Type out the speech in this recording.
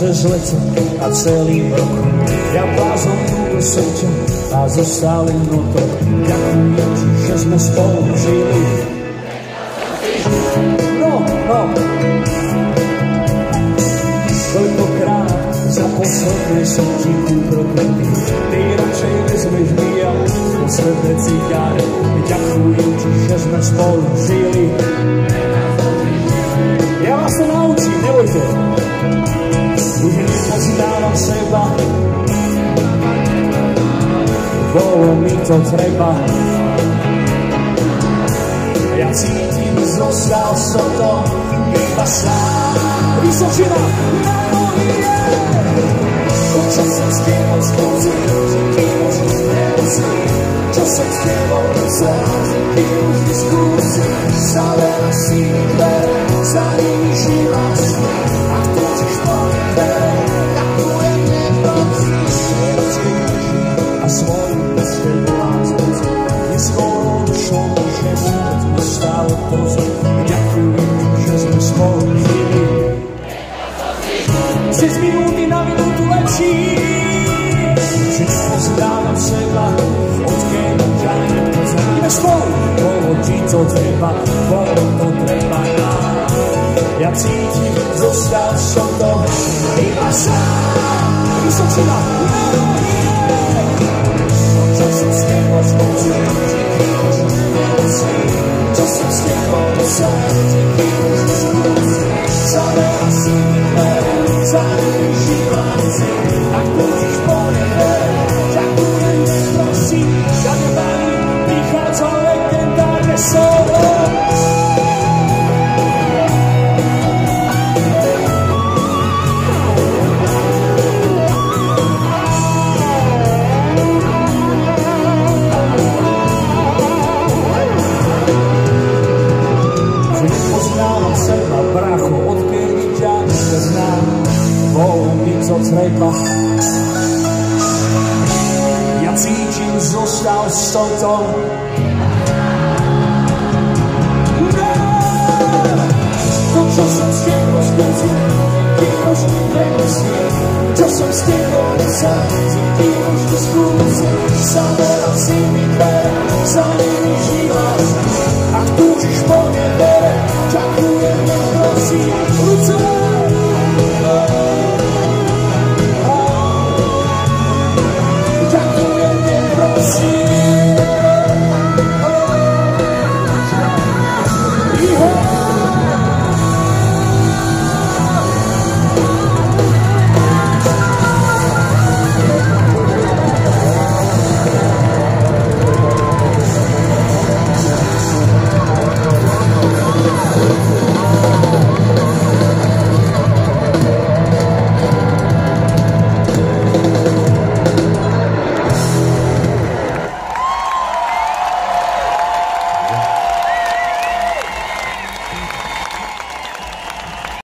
cez leto a celým rokom. Ja blázon do svete a zostal len noto. Ďakujem ti, že sme spolu žili. No, koľkokrát za posledné som ti kúpil kvety. Ty radšej vezmeš mi a posledné cigáre. Ďakujem ti, že sme spolu žili. Ja vás to naučím, nebojte. Už nepoznávam seba, bolo mi to treba. Ja cítim, zostal som to iba sám. Vysočina, na moje. Čo som s tebou skúsil, ty už nemusím. Čo som s tebou chcel, ty už vyskúsil. Zavela si mi dvere, za nimi žila svet. Ak túžiš po dvere, ďakujem, neprosíš. A svoju poslednú lásku neskoro došlo, že vôbec nestalo pozor. Ďakujem, že sme spolu žili. Cez minúty na minútu lepší, že nepozdávam seba, odkiaľ ťa nepoznám. Ideme spolu, bolo ti to treba, bolo to treba nám. Ja cítim, zostal som to iba sám. Vysočina, čo som s tebou skúsil, ty už nemusím. Čo som s tebou dosal, ty už neskúsil. Zavela si mi dvere, za nimi žila zem. Ak túžiš po nebe, ďakujem, neprosím. Za nebami prichádza legendárne slovo. Bracho, odkedy ťa neznám, bolo mi to treba. Ja cítim, zostal som to. To, čo som s tebou skúsil, ty už nemusím. Čo som s tebou nesal, ty už to skúsil.